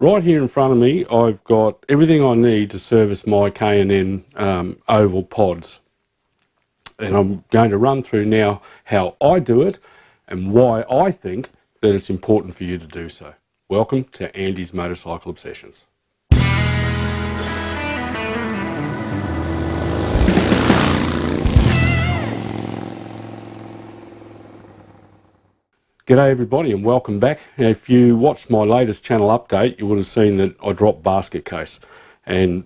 Right here in front of me, I've got everything I need to service my K&N oval pods. And I'm going to run through now how I do it and why I think that it's important for you to do so. Welcome to Andy's Motorcycle Obsessions. G'day everybody and welcome back. If you watched my latest channel update, you would have seen that I dropped basket case and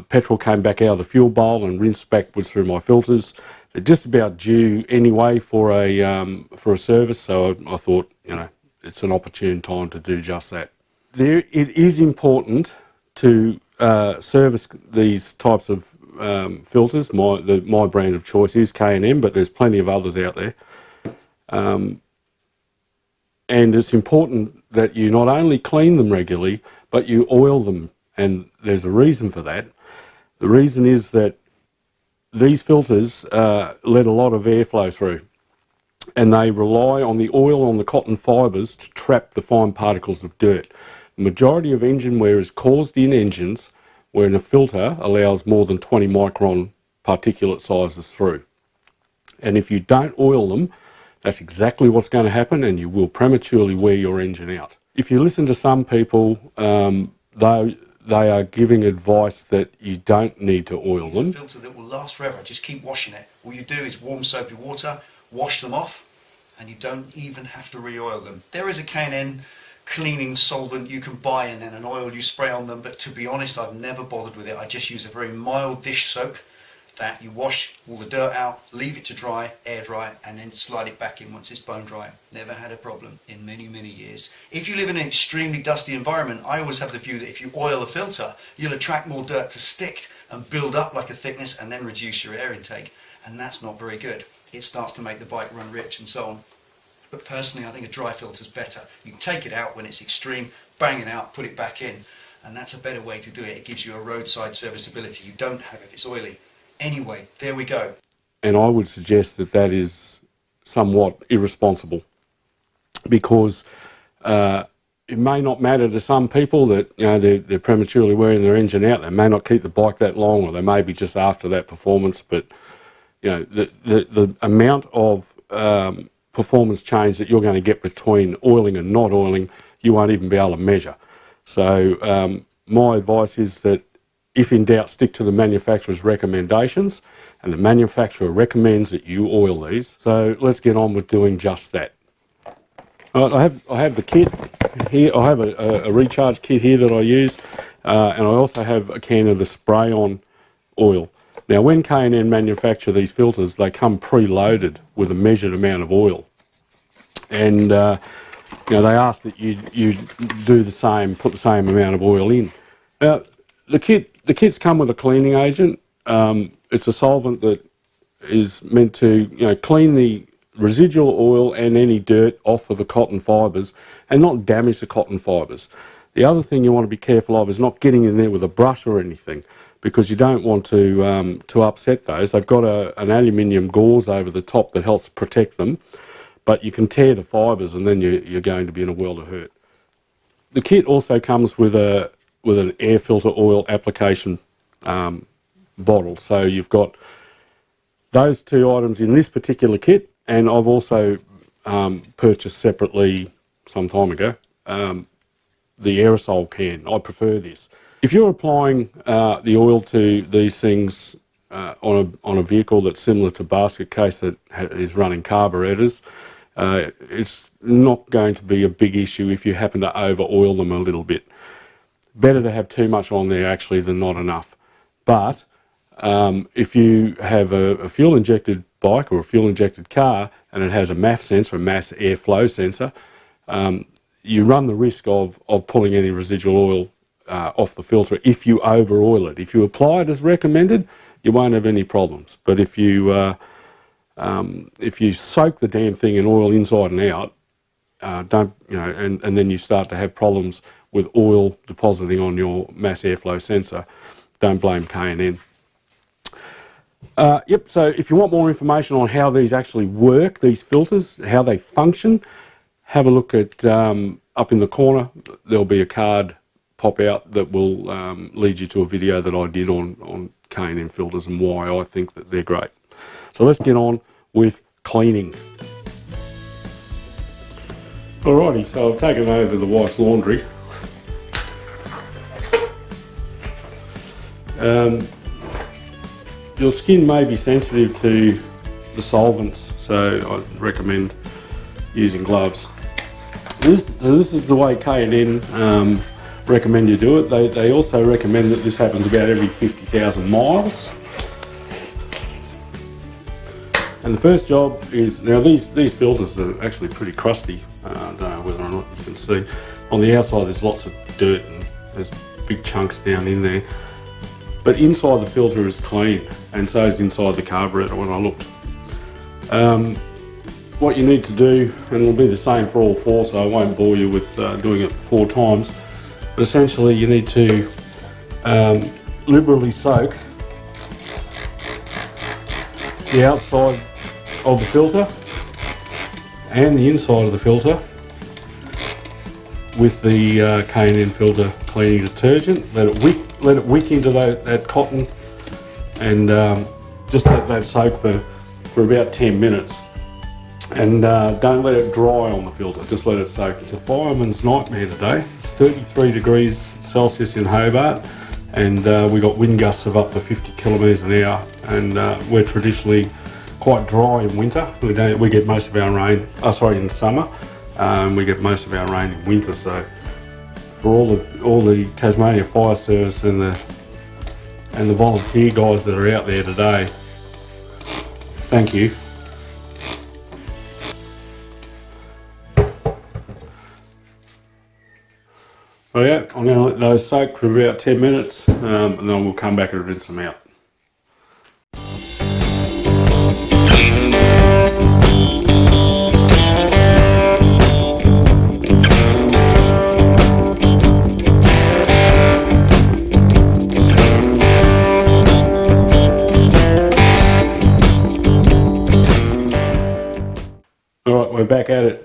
petrol came back out of the fuel bowl and rinsed backwards through my filters. They're just about due anyway for a service, so I thought, you know, it's an opportune time to do just that. It is important to service these types of filters. My brand of choice is K&N, but there's plenty of others out there. And it's important that you not only clean them regularly, but you oil them. And there's a reason for that. The reason is that these filters let a lot of airflow through. And they rely on the oil on the cotton fibres to trap the fine particles of dirt. The majority of engine wear is caused in engines wherein a filter allows more than 20 micron particulate sizes through. And if you don't oil them, that's exactly what's going to happen, and you will prematurely wear your engine out. If you listen to some people, they are giving advice that you don't need to oil them. It's a filter that will last forever. Just keep washing it. All you do is warm soapy water, wash them off, and you don't even have to re-oil them. There is a K&N cleaning solvent you can buy and then an oil you spray on them, but to be honest, I've never bothered with it. I just use a very mild dish soap that you wash all the dirt out, leave it to dry, air dry, and then slide it back in once it's bone dry. Never had a problem in many, many years. If you live in an extremely dusty environment, I always have the view that if you oil a filter, you'll attract more dirt to stick and build up like a thickness and then reduce your air intake. And that's not very good. It starts to make the bike run rich and so on. But personally, I think a dry filter is better. You can take it out when it's extreme, bang it out, put it back in. And that's a better way to do it. It gives you a roadside serviceability you don't have if it's oily. Anyway, there we go. And I would suggest that that is somewhat irresponsible, because it may not matter to some people that, you know, they're prematurely wearing their engine out. They may not keep the bike that long, or they may be just after that performance. But you know, the amount of performance change that you're going to get between oiling and not oiling, you won't even be able to measure. So my advice is that, if in doubt, stick to the manufacturer's recommendations, and the manufacturer recommends that you oil these. So let's get on with doing just that. All right, I have the kit here. I have a recharge kit here that I use, and I also have a can of the spray-on oil. Now, when K&N manufacture these filters, they come preloaded with a measured amount of oil, and you know, they ask that you do the same, put the same amount of oil in. Now, the kits come with a cleaning agent. It's a solvent that is meant to, you know, clean the residual oil and any dirt off of the cotton fibres and not damage the cotton fibres. The other thing you want to be careful of is not getting in there with a brush or anything, because you don't want to upset those. They've got an aluminium gauze over the top that helps protect them, but you can tear the fibres and then you're going to be in a world of hurt. The kit also comes with an air filter oil application bottle. So you've got those two items in this particular kit, and I've also purchased separately some time ago the aerosol can. I prefer this. If you're applying the oil to these things on a vehicle that's similar to basket case that is running carburetors, it's not going to be a big issue if you happen to over oil them a little bit. Better to have too much on there actually than not enough. But if you have a fuel injected bike or a fuel injected car and it has a MAF sensor, a mass airflow sensor, you run the risk of pulling any residual oil off the filter if you over oil it. If you apply it as recommended, you won't have any problems. But if you soak the damn thing in oil inside and out, don't, you know, and then you start to have problems with oil depositing on your mass airflow sensor, don't blame K&N. Yep, so if you want more information on how these actually work, these filters, how they function, have a look at, up in the corner, there'll be a card pop out that will lead you to a video that I did on K&N filters and why I think that they're great. So let's get on with cleaning. Alrighty, so I've taken over the wife's laundry. Your skin may be sensitive to the solvents, so I recommend using gloves. This is the way K&N recommend you do it. They also recommend that this happens about every 50,000 miles. And the first job is, now these filters are actually pretty crusty. I don't know whether or not you can see. On the outside there's lots of dirt and there's big chunks down in there. But inside the filter is clean, and so is inside the carburetor when I looked. What you need to do, and it'll be the same for all four, so I won't bore you with doing it 4 times, but essentially you need to liberally soak the outside of the filter and the inside of the filter with the K&N filter cleaning detergent. Let it wick into that cotton, and just let that soak for about 10 minutes. And don't let it dry on the filter, just let it soak. It's a fireman's nightmare today. It's 33 degrees Celsius in Hobart, and we got wind gusts of up to 50 kilometres an hour, and we're traditionally quite dry in winter. We get most of our rain, in summer. We get most of our rain in winter, so for all the Tasmania Fire Service and the volunteer guys that are out there today, thank you. Oh yeah, I'm going to let those soak for about 10 minutes, and then we'll come back and rinse them out. Alright, we're back at it.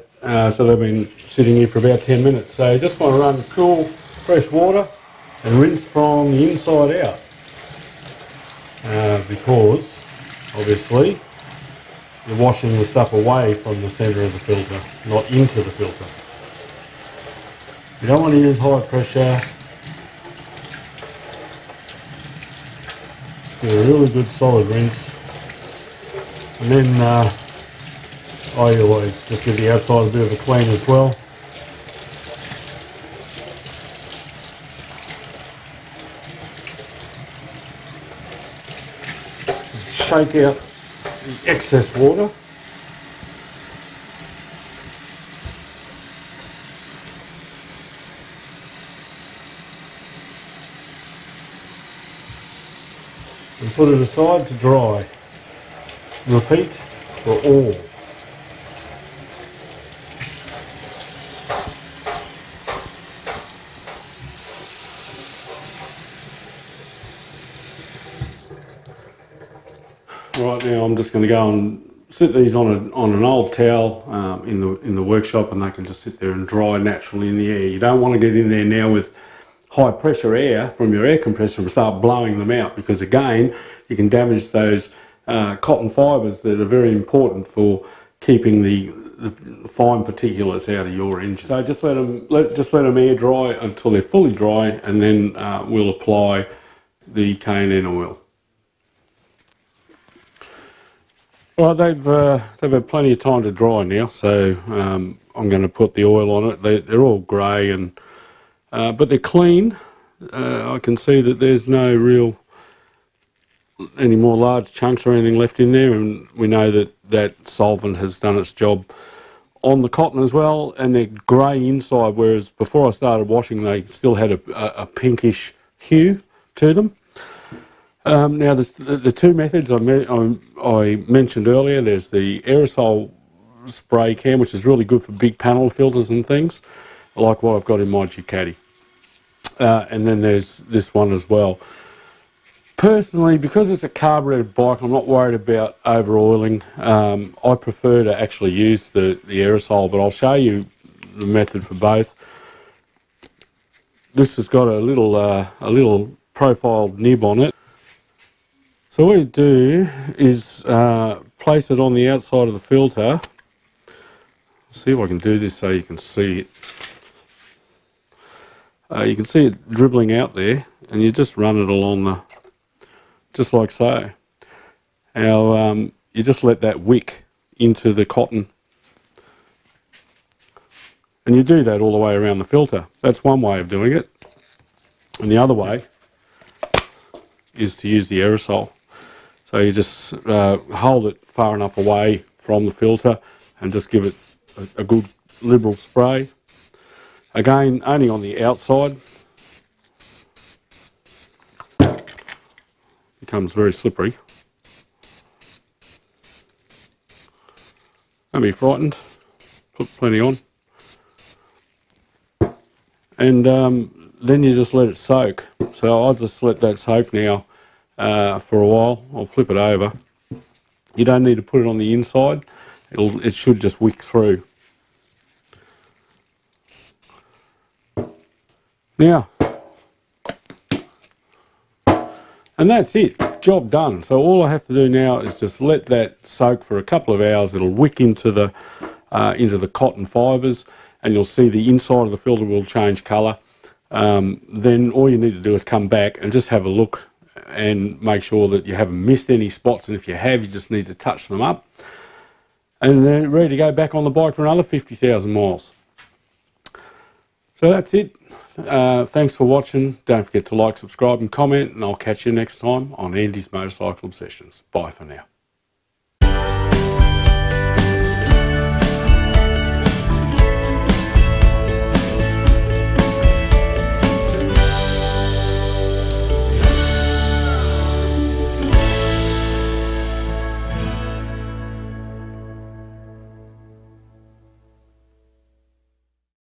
So they've been sitting here for about 10 minutes. So you just want to run cool, fresh water and rinse from the inside out. Because, obviously, you're washing the stuff away from the centre of the filter, not into the filter. You don't want to use high pressure. Do a really good solid rinse. And then I always just give the outside a bit of a clean as well. Shake out the excess water. And put it aside to dry. Repeat for all. Right now I'm just going to go and sit these on an old towel in the workshop, and they can just sit there and dry naturally in the air. You don't want to get in there now with high pressure air from your air compressor and start blowing them out, because again you can damage those cotton fibres that are very important for keeping the fine particulates out of your engine. So just let them air dry until they're fully dry, and then we'll apply the K&N oil. Well, they've had plenty of time to dry now, so I'm going to put the oil on it. They're all grey, and but they're clean. I can see that there's no any more large chunks or anything left in there, and we know that solvent has done its job on the cotton as well, and they're grey inside, whereas before I started washing they still had a pinkish hue to them. Now, the 2 methods I mentioned earlier, there's the aerosol spray can, which is really good for big panel filters and things, like what I've got in my Ducati. And then there's this one as well. Personally, because it's a carbureted bike, I'm not worried about over-oiling. I prefer to actually use the aerosol, but I'll show you the method for both. this has got a little profiled nib on it. So what you do is place it on the outside of the filter. See if I can do this so you can see it. You can see it dribbling out there, and you just run it along the, just like so. Now you just let that wick into the cotton, and you do that all the way around the filter. That's one way of doing it, and the other way is to use the aerosol. So you just hold it far enough away from the filter and just give it a good liberal spray. Again, only on the outside. Becomes very slippery. Don't be frightened. Put plenty on. And then you just let it soak. So I'll just let that soak now for a while. I'll flip it over. You don't need to put it on the inside. It should just wick through. Now, and that's it, job done. So all I have to do now is just let that soak for a couple of hours. It'll wick into the cotton fibres, and you'll see the inside of the filter will change colour. Then all you need to do is come back and just have a look and make sure that you haven't missed any spots, and if you have, you just need to touch them up. And then ready to go back on the bike for another 50,000 miles. So that's it. Thanks for watching. Don't forget to like, subscribe and comment, and I'll catch you next time on Andy's Motorcycle Obsessions. Bye for now.